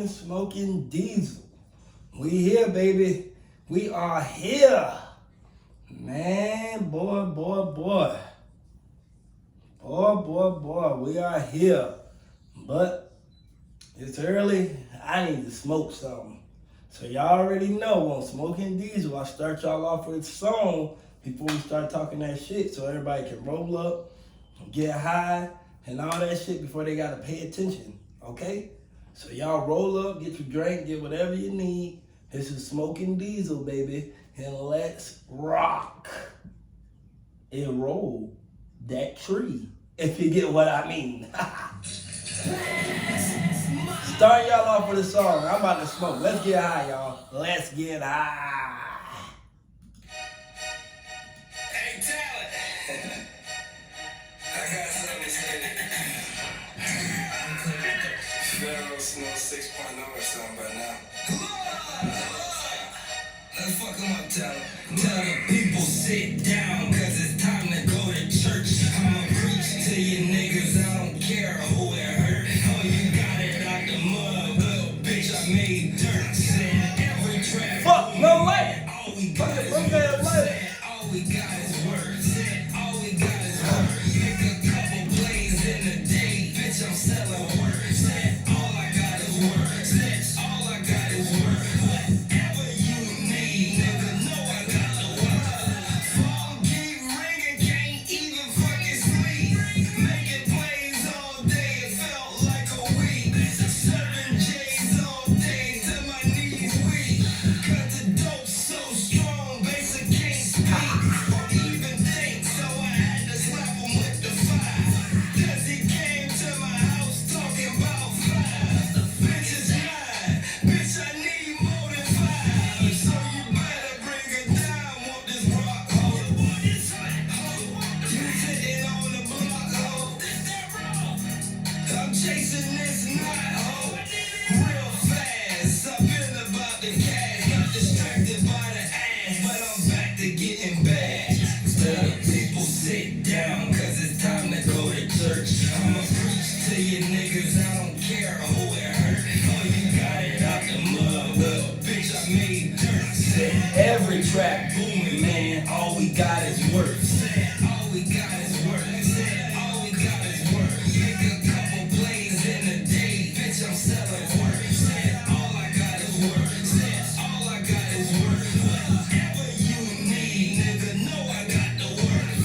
Smoking diesel. We here, baby. We are here. Man, boy. We are here. But it's early. I need to smoke something. So y'all already know on Smokin Diesel, I start y'all off with a song before we start talking that shit so everybody can roll up, get high, and all that shit before they gotta pay attention, okay? So y'all roll up, get your drink, get whatever you need. This is Smokin Diesel, baby, and let's rock and roll that tree, if you get what I mean. Start y'all off with a song. I'm about to smoke. Let's get high, y'all. Let's get high. Hey, talent. I got something to say. Pharaoh Snow 6.0 or something by now. Let's fuck them up, talent. Tell the people sit down, cause it's time to go to church. I'ma preach to you niggas, I don't care who it hurt. Oh, you got it out the mud, little bitch, I made dirt. Said every trap. Fuck, no light. All we got is words. All we got is words. All we got is words. Make a couple plays in a day, bitch, I'm selling words. All I got is words. All I got is words. Whatever you need, nigga, know I got the words. Phone keep ringing, can't even fucking sleep. Making plays all day, it felt like a week. Serving J's all day till my knees weak. Cut the dope so strong, basic can't speak or even think, so I had to slap him with the fire. Cause he came to my house talking about five. Bitch is mine, bitch I need more than five. So you better bring it down, want this rock hoe. You sitting on the block hoe. I'm chasing this night hoe. Real fast, I've been about the cash. Got distracted by the ass, but I'm back to getting bad. Tell the people sit down, cause it's time to go to church. I'ma preach to you niggas, I don't care who it hurt. Oh, you got it out the mud, little bitch, I made dirt. Said every track booming, man, all we got is words. All we got is words. All we got is words. Make a couple plays in a day, bitch, I'm selling words. All I got is words. All I got is words. Whatever you need, nigga, know I got the words.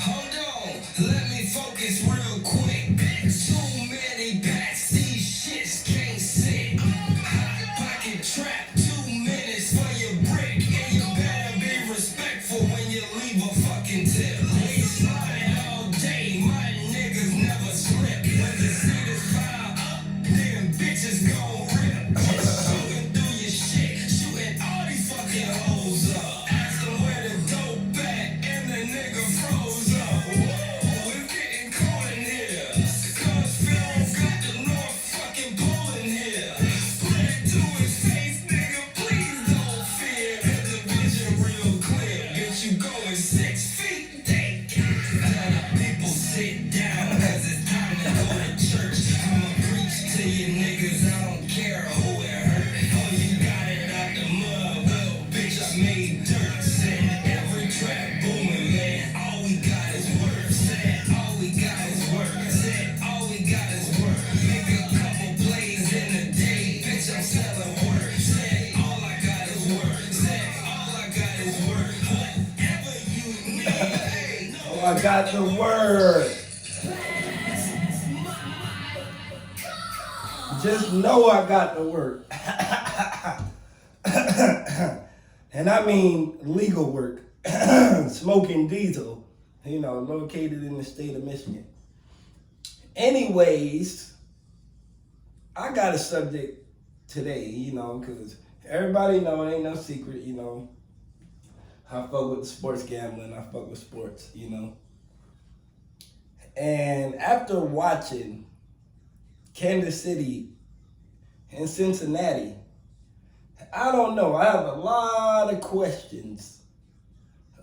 Hold on, let me focus real quick. Too many bats, these shits can't sit. Hot pocket trap, 2 minutes for your brick. And you better be respectful when you leave a fucking tip. We slide all day, my niggas never slip. When the seat is piled up, then bitches gon' rip. Shooting through your shit, shooting all these fucking hoes up. Ask them where the dope at, and the nigga froze up. Whoa, it's getting cold in here. Cause Pharaoh got the North fucking pole in here. Put it to his face, nigga, please don't fear. Cause the vision real clear. Bitch, you going 6 feet, they tell the people sit down, cause it's time to go to church. I'ma preach to you niggas, I don't care who it hurt. Oh, you got it out the mud, little bitch, I made dirt. Said every track booming, man, all we got is words. Said all we got is words. Said all we got is words. Make a couple plays in a day, bitch, I'm selling words. Said all I got is words. Said all I got is words. Whatever you need, hey, no. Oh, I got the word. Just know I got the word. And I mean legal work. Smokin Diesel, located in the state of Michigan. Anyways, I got a subject today, because everybody know it ain't no secret, I fuck with sports gambling, I fuck with sports, And after watching Kansas City and Cincinnati, I don't know, I have a lot of questions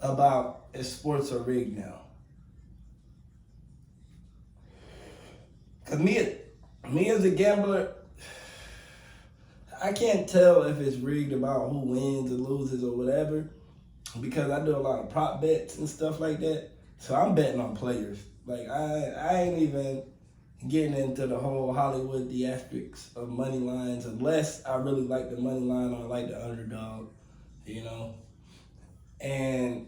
about if sports are rigged now. Cause me as a gambler, I can't tell if it's rigged about who wins or loses or whatever, because I do a lot of prop bets and stuff like that. So I'm betting on players. Like I ain't even getting into the whole Hollywood theatrics of money lines unless I really like the money line or I like the underdog, you know. And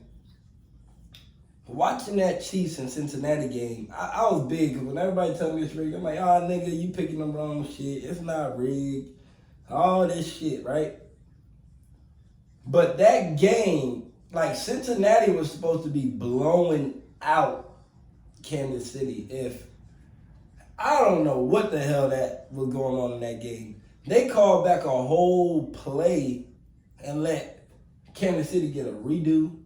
watching that Chiefs and Cincinnati game, I was big because when everybody tell me it's rigged, I'm like, oh nigga, you picking the wrong shit. It's not rigged. All this shit, right? But that game, like Cincinnati was supposed to be blowing out Kansas City. If I don't know what the hell that was going on in that game. They called back a whole play and let Kansas City get a redo.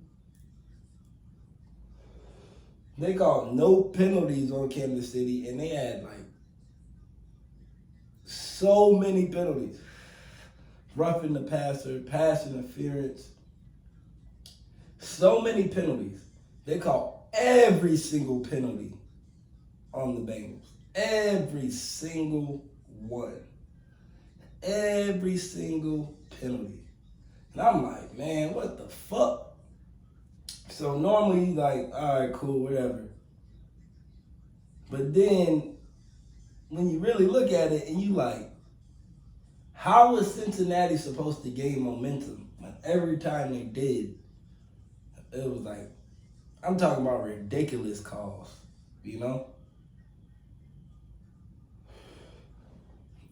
They called no penalties on Kansas City, and they had like so many penalties. Roughing the passer, pass interference. So many penalties. They called every single penalty on the Bengals. Every single one. Every single penalty. And I'm like, man, what the fuck? So normally, like, all right, cool, whatever. But then, when you really look at it and you like, how was Cincinnati supposed to gain momentum when every time they did, it was like, I'm talking about ridiculous calls, you know?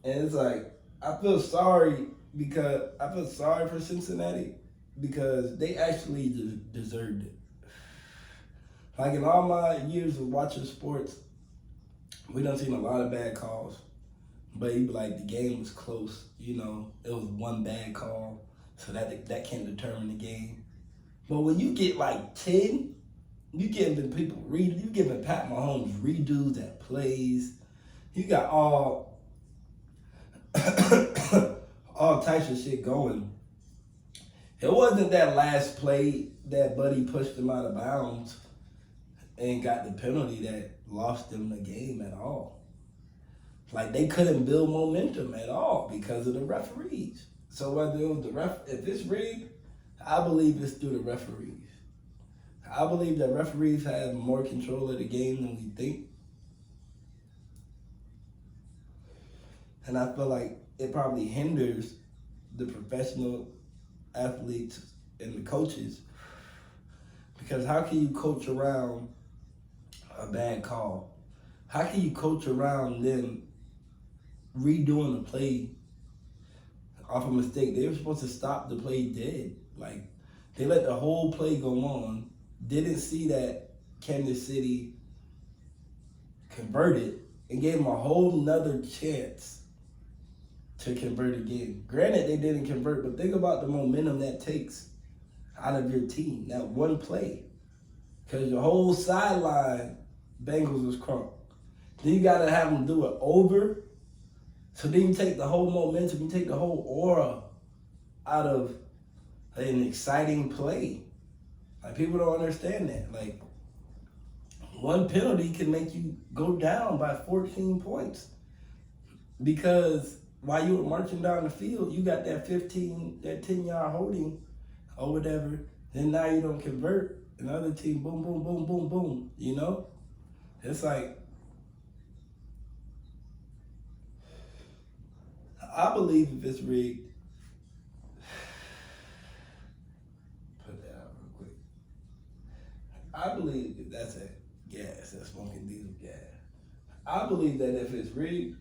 And it's like, I feel sorry for Cincinnati because they actually deserved it. Like in all my years of watching sports, we done seen a lot of bad calls. But you be like, the game was close, you know, it was one bad call, so that can determine the game. But when you get like 10, you giving you giving Pat Mahomes redos that plays. You got all types of shit going. It wasn't that last play that Buddy pushed him out of bounds and got the penalty that lost them the game at all. Like they couldn't build momentum at all because of the referees. So whether it was if it's rigged, I believe it's through the referees. I believe that referees have more control of the game than we think. And I feel like it probably hinders the professional athletes and the coaches. Because how can you coach around a bad call? How can you coach around them redoing the play off a mistake? They were supposed to stop the play dead. Like, they let the whole play go on, didn't see that Kansas City converted, and gave them a whole nother chance to convert again. Granted, they didn't convert, but think about the momentum that takes out of your team, that one play. Because your whole sideline, Bengals was crunk. Then you got to have them do it over. So then you take the whole momentum, you take the whole aura out of an exciting play. Like, people don't understand that. Like, one penalty can make you go down by 14 points. Because while you were marching down the field, you got that 10-yard holding or whatever. Then now you don't convert. Another team, boom, boom, boom, boom, boom. You know? It's like, I believe if it's rigged, put that out real quick. I believe if that's a gas, that's smoking diesel gas. I believe that if it's rigged,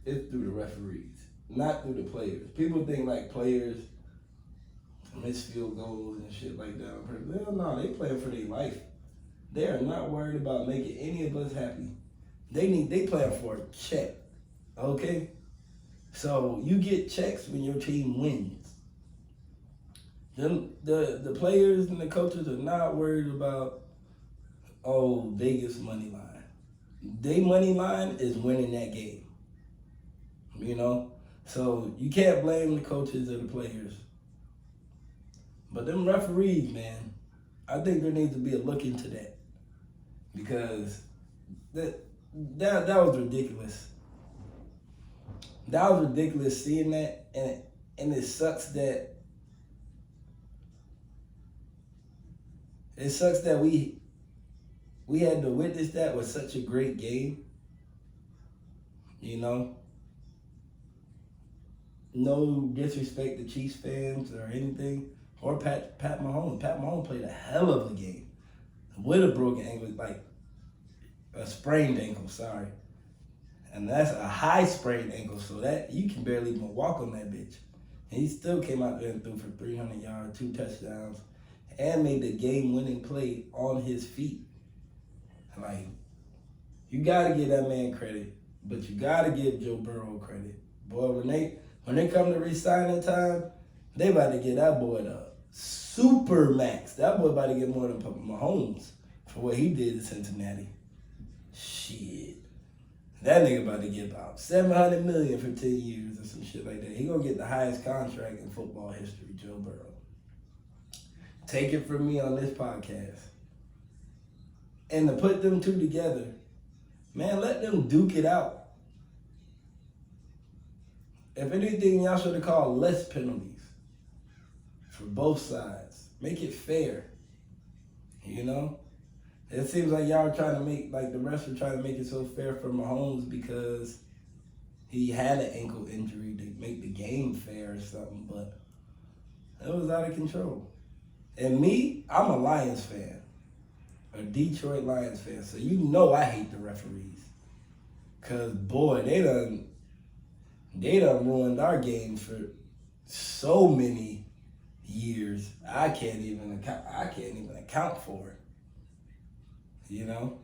it's through the referees, not through the players. People think like players miss field goals and shit like that. Hell no, they playing for their life. They are not worried about making any of us happy. They playing for a check, okay? So you get checks when your team wins. The players and the coaches are not worried about, oh, Vegas money line. Their money line is winning that game. You know? So you can't blame the coaches or the players. But them referees, man, I think there needs to be a look into that. Because that was ridiculous. That was ridiculous seeing that, and it sucks that we had to witness that with such a great game. You know, no disrespect to Chiefs fans or anything, or Pat Mahomes. Pat Mahomes played a hell of a game with a broken ankle, like a sprained ankle. Sorry, and that's a high sprained ankle, so that you can barely even walk on that bitch. And he still came out there and threw for 300 yards, 2 touchdowns, and made the game-winning play on his feet. Like, you gotta give that man credit, but you gotta give Joe Burrow credit. Boy, when they come to re-signing time, they about to get that boy the super max. That boy about to get more than Mahomes for what he did in Cincinnati. Shit. That nigga about to get about $700 million for 10 years or some shit like that. He gonna get the highest contract in football history, Joe Burrow. Take it from me on this podcast. And to put them two together, man, let them duke it out. If anything, y'all should have called less penalties for both sides. Make it fair. You know? It seems like y'all are trying to make, like the refs are trying to make it so fair for Mahomes because he had an ankle injury to make the game fair or something, but it was out of control. And me, I'm a Lions fan, a Detroit Lions fan, so you know I hate the referees. Cause boy, they done ruined our games for so many years. I can't even account for it. You know?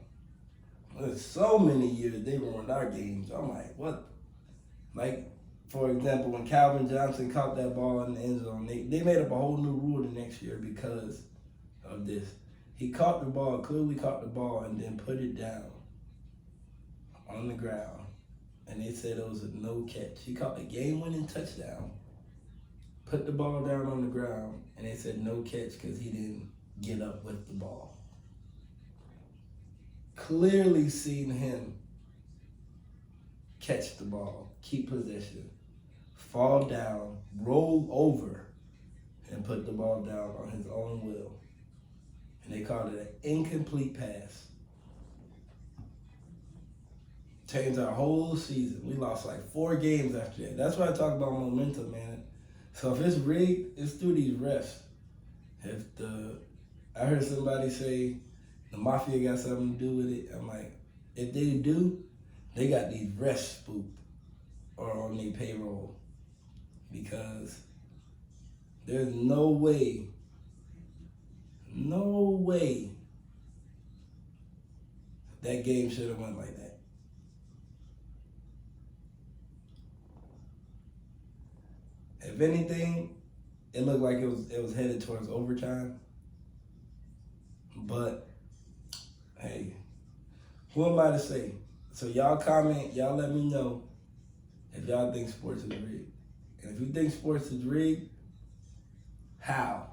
There's so many years they ruined our games. I'm like, what? Like, for example, when Calvin Johnson caught that ball in the end zone, they made up a whole new rule the next year because of this. He clearly caught the ball, and then put it down on the ground. And they said it was a no catch. He caught the game-winning touchdown, put the ball down on the ground, and they said no catch because he didn't get up with the ball. Clearly seen him catch the ball, keep possession, fall down, roll over, and put the ball down on his own will. And they called it an incomplete pass. Changed our whole season. We lost like 4 games after that. That's why I talk about momentum, man. So if it's rigged, it's through these refs. I heard somebody say the mafia got something to do with it. I'm like, if they do, they got these refs spooked or on their payroll, because there's no way that game should have went like that. If anything, it looked like it was headed towards overtime. But hey, who am I to say? So y'all comment, y'all let me know if y'all think sports is rigged. And if you think sports is rigged, how?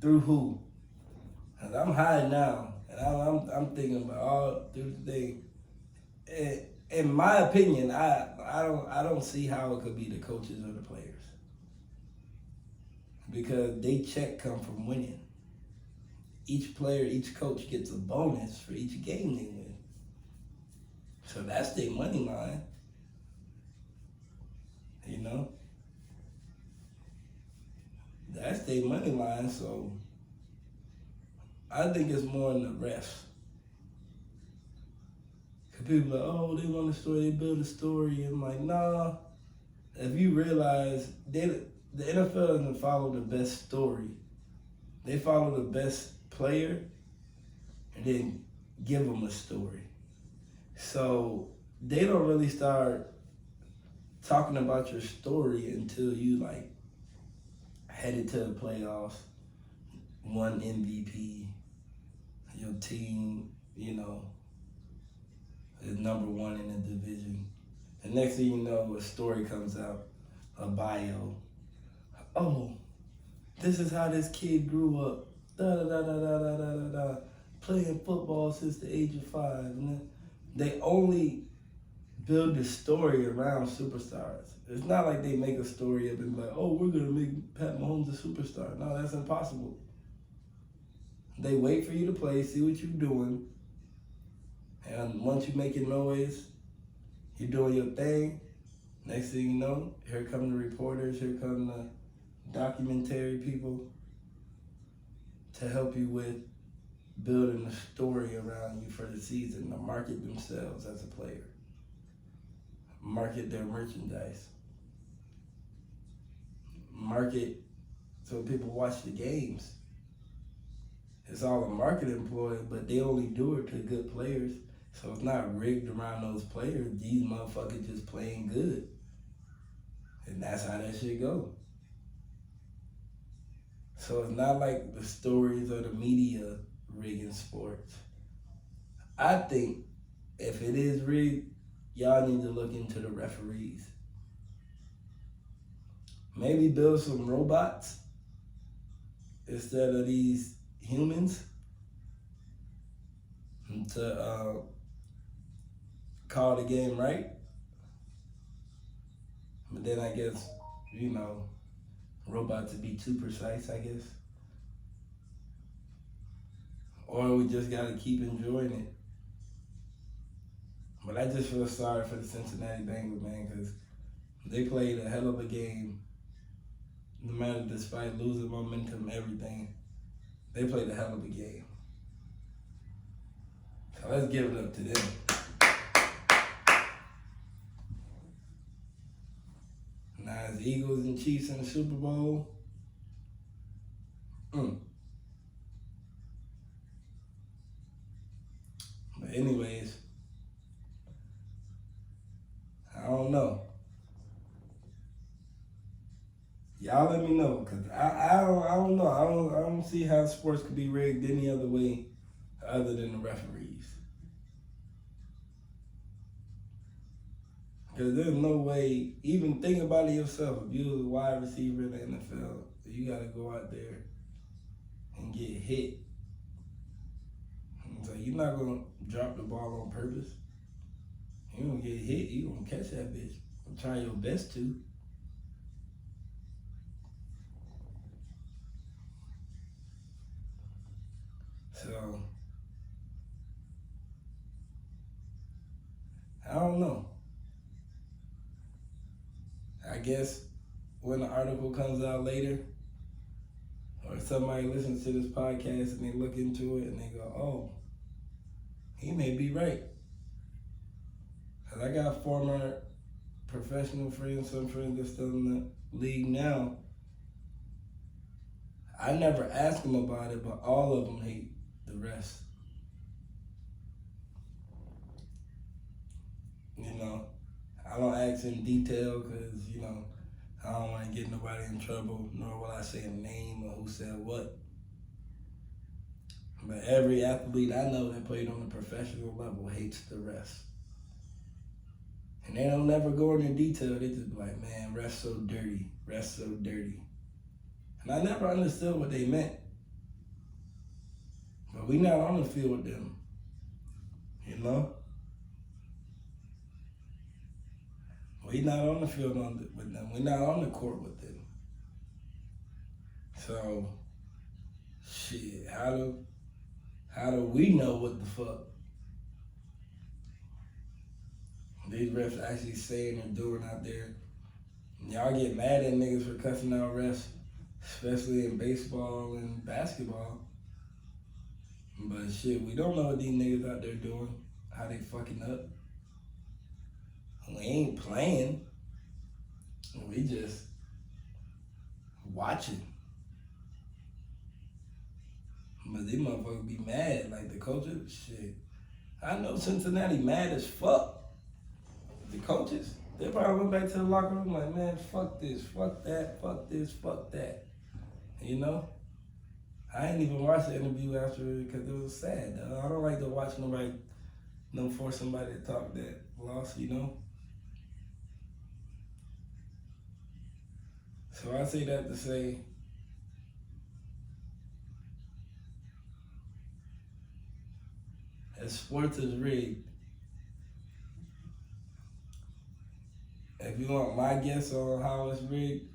Through who? Cause I'm high now, and I'm thinking about all through the thing. In my opinion, I don't see how it could be the coaches or the players, because they check come from winning. Each player, each coach gets a bonus for each game they win. So that's their money line. You know? That's their money line, so I think it's more in the refs. Cause people are like, oh, they want a story, they build a story. And I'm like, nah. If you realize, the NFL doesn't follow the best story. They follow the best player and then give them a story. So they don't really start talking about your story until you like headed to the playoffs, won MVP, your team, you know, is number 1 in the division. And next thing you know, a story comes out, a bio. Oh, this is how this kid grew up. Da da da da da da da da. Playing football since the age of 5. And then they only build the story around superstars. It's not like they make a story up and be like, oh, we're gonna make Pat Mahomes a superstar. No, that's impossible. They wait for you to play, see what you're doing, and once you make your noise, you're doing your thing. Next thing you know, here come the reporters, here come the documentary people to help you with building a story around you for the season, to market themselves as a player, market their merchandise, market so people watch the games. It's all a marketing ploy, but they only do it to good players. So it's not rigged around those players. These motherfuckers just playing good. And that's how that shit go. So it's not like the stories or the media rigging sports. I think if it is rigged, y'all need to look into the referees. Maybe build some robots instead of these humans to call the game right. But then I guess, robots would be too precise, I guess. Or we just gotta keep enjoying it. But I just feel sorry for the Cincinnati Bengals, man, because they played a hell of a game. No matter, despite losing momentum, everything, they played a hell of a game. So let's give it up to them. Now it's Eagles and Chiefs in the Super Bowl. But anyways, I don't know. Y'all let me know, cause I don't know. I don't see how sports could be rigged any other way other than the referees. Because there's no way, even think about it yourself, if you was a wide receiver in the NFL, you got to go out there and get hit. And so you're not going to drop the ball on purpose. You're going to get hit, you're going to catch that bitch. I'm trying your best to. So, I don't know. I guess when the article comes out later, or somebody listens to this podcast and they look into it and they go, oh, he may be right. Because I got former professional friends, some friends that's still in the league now. I never asked them about it, but all of them hate the refs. I don't ask in detail because, I don't want to get nobody in trouble, nor will I say a name or who said what. But every athlete I know that played on a professional level hates the refs. And they don't never go into detail. They just be like, man, refs so dirty. Refs so dirty. And I never understood what they meant. But we not on the field with them. We not on the field with them. We're not on the court with them. So, shit, how do we know what the fuck these refs actually saying or doing out there? Y'all get mad at niggas for cussing out refs, especially in baseball and basketball. But shit, we don't know what these niggas out there doing, how they fucking up. We ain't playing. We just watching. But these motherfuckers be mad. Like the coaches, shit. I know Cincinnati mad as fuck. The coaches, they probably went back to the locker room like, man, fuck this, fuck that, fuck this, fuck that. I ain't even watched the interview after because it was sad. I don't like to watch nobody, force somebody to talk that loss, So I say that to say, as sports is rigged, you want my guess on how it's rigged,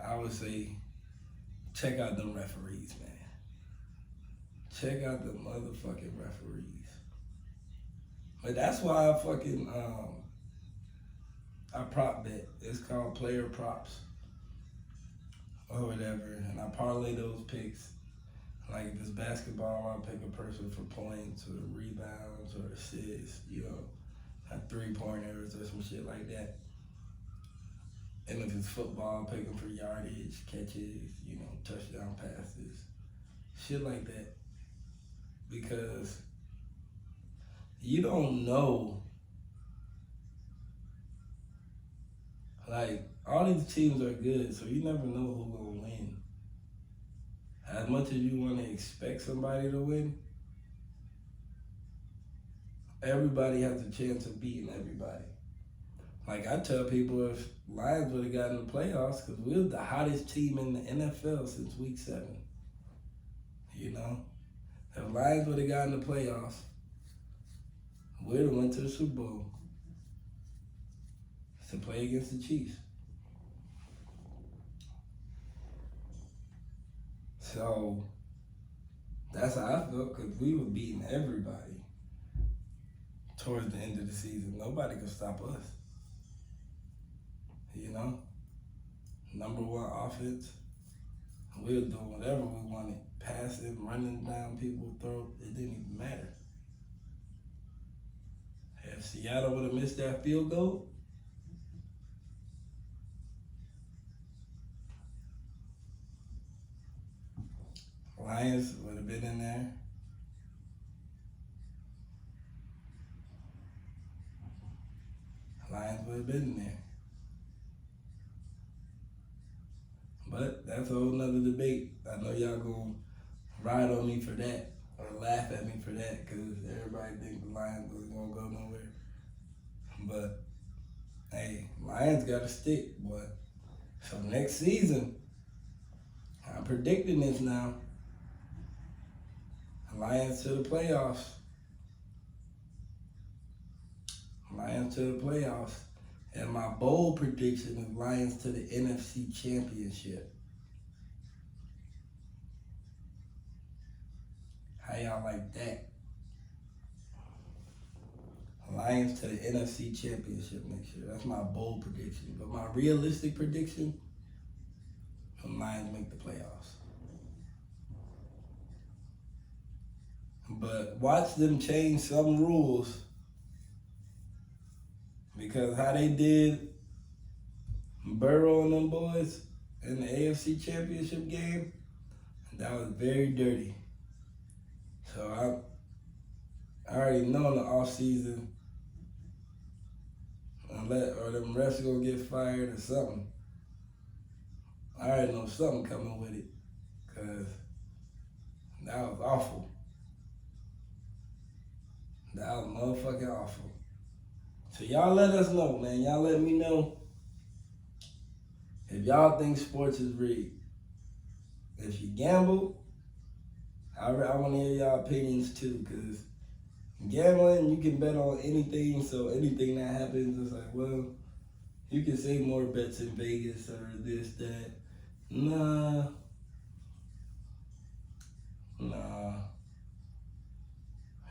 I would say check out them referees, man. Check out the motherfucking referees. But that's why I prop bet. It's called player props or whatever, and I parlay those picks. Like if it's basketball, I pick a person for points or rebounds or assists, like 3-pointers or some shit like that. And if it's football, I pick them for yardage, catches, touchdown passes, shit like that. Because you don't know, like, all these teams are good, so you never know who's gonna win. As much as you want to expect somebody to win, everybody has a chance of beating everybody. Like I tell people, if Lions would have gotten the playoffs, because we were the hottest team in the NFL since week 7. If Lions would have gotten the playoffs, we'd have went to the Super Bowl to play against the Chiefs. So that's how I felt, because we were beating everybody towards the end of the season. Nobody could stop us. Number 1 offense. We were doing whatever we wanted. Passing, running down people's throat. It didn't even matter. If Seattle would have missed that field goal, Lions would have been in there. Lions would have been in there. But that's a whole nother debate. I know y'all gonna ride on me for that or laugh at me for that, because everybody think the Lions was gonna go nowhere. But hey, Lions got to stick, boy. So next season, I'm predicting this now. Lions to the playoffs. Lions to the playoffs. And my bold prediction is Lions to the NFC Championship. How y'all like that? Lions to the NFC Championship next year. That's my bold prediction. But my realistic prediction, the Lions make the playoffs. But watch them change some rules, because how they did Burrow and them boys in the AFC Championship game, that was very dirty. So I already know in the offseason, or them refs gonna get fired or something. I already know something coming with it, because that was awful. That was motherfucking awful. So y'all let us know, man. Y'all let me know if y'all think sports is rigged. If you gamble, I want to hear y'all opinions too, because gambling, you can bet on anything, so anything that happens, it's like, well, you can say more bets in Vegas or this, that. Nah.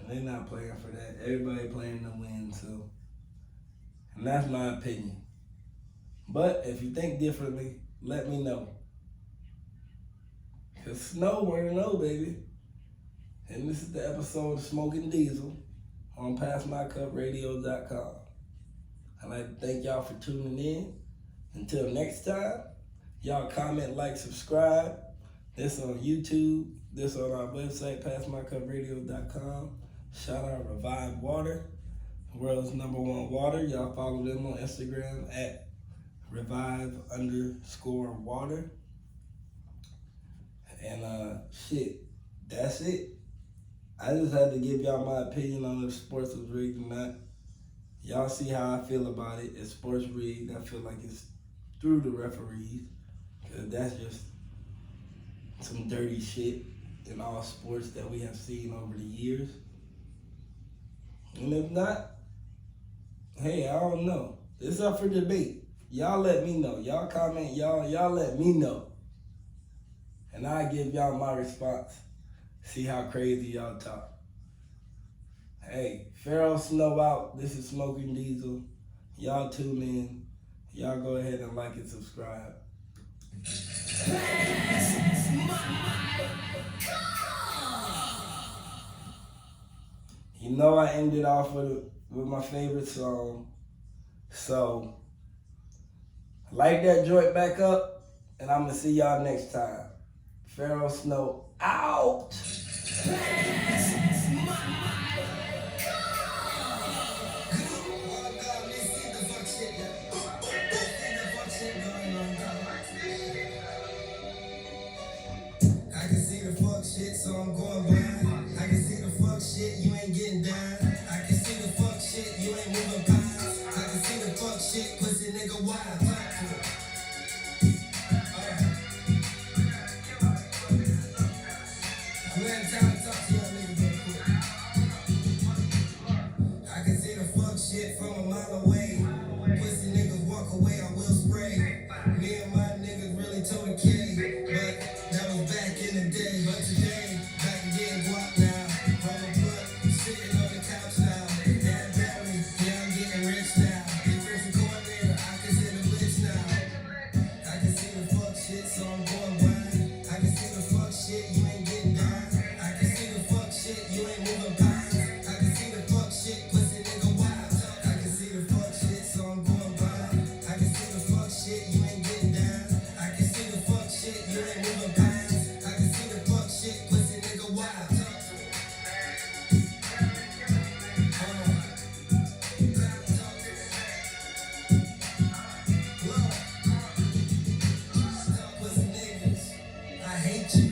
And they're not playing for that. Everybody playing to win, so. And that's my opinion. But if you think differently, let me know. Because Snow want to know, baby. And this is the episode of Smokin Diesel on PassMyCupRadio.com. I'd like to thank y'all for tuning in. Until next time, y'all comment, like, subscribe. This on YouTube. This on our website, PassMyCupRadio.com. Shout out Revive Water, world's #1 water. Y'all follow them on Instagram at Revive_water. And that's it. I just had to give y'all my opinion on if sports was rigged or not. Y'all see how I feel about it. If sports rigged, I feel like it's through the referees, because that's just some dirty shit in all sports that we have seen over the years. And if not, hey, I don't know. It's up for debate. Y'all let me know. Y'all comment. Y'all let me know, and I give y'all my response. See how crazy y'all talk. Hey, Pharaoh Snow out. This is Smokin Diesel. Y'all tune in. Y'all go ahead and like and subscribe. You know I ended off with my favorite song. So, light that joint back up, and I'm going to see y'all next time. Pharaoh Snow out. I can see the fuck shit, so I'm going blind. I can see the fuck shit, you ain't getting down. I can see the fuck shit, you ain't moving pies. I can see the fuck shit, pussy nigga wild. I'm letting time talk to y'all niggas real quick. I can see the fuck shit from a mile away. Pussy niggas walk away, I will spray. Me and my niggas really told a K, but that was back in the day. But today, back again, guap now. From a butt, sitting on the couch now. Dad family, yeah, I'm getting rich now. If it's a coordinator, I can see the blitz now. I can see the fuck shit, so I'm going blind. I can see the fuck shit, you ain't getting down. I can see the fuck shit, you ain't moving pies. I can see the fuck shit, pussy nigga wild. I can see the fuck shit, so I'm going blind. I can see the fuck shit, you ain't getting down. I can see the fuck shit, you ain't moving pies. I can see the fuck shit, pussy nigga wild. Pussy niggas, I hate you.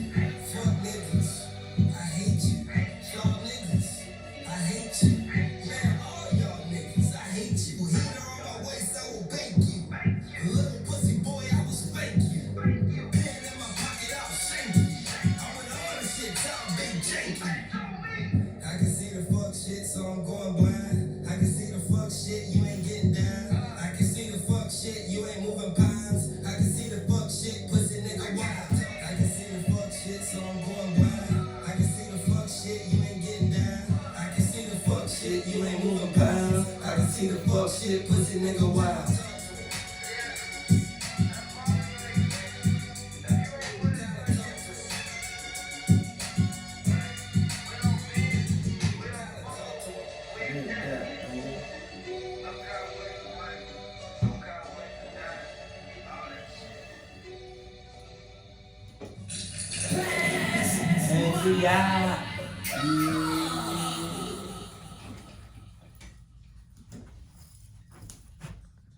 Fuck niggas, I hate you. Y'all niggas, I hate you. Man, all y'all niggas, I hate you. Heater on my waist, I will bake you. Little pussy boy, I will spank you. Pen in my pocket, I'll shank you. I'm with all the shit, y'all big janky. I can see the fuck shit, so I'm going blind. I can see the fuck shit, you ain't getting down. I can see the fuck shit, you ain't moving pies. I can see the fuck shit, pussy nigga wild. I can see the fuck shit, so I'm going blind. I can see the fuck shit, you ain't getting down. I can see the fuck shit, you ain't moving pies. I can see the fuck shit, pussy nigga wild. And we out.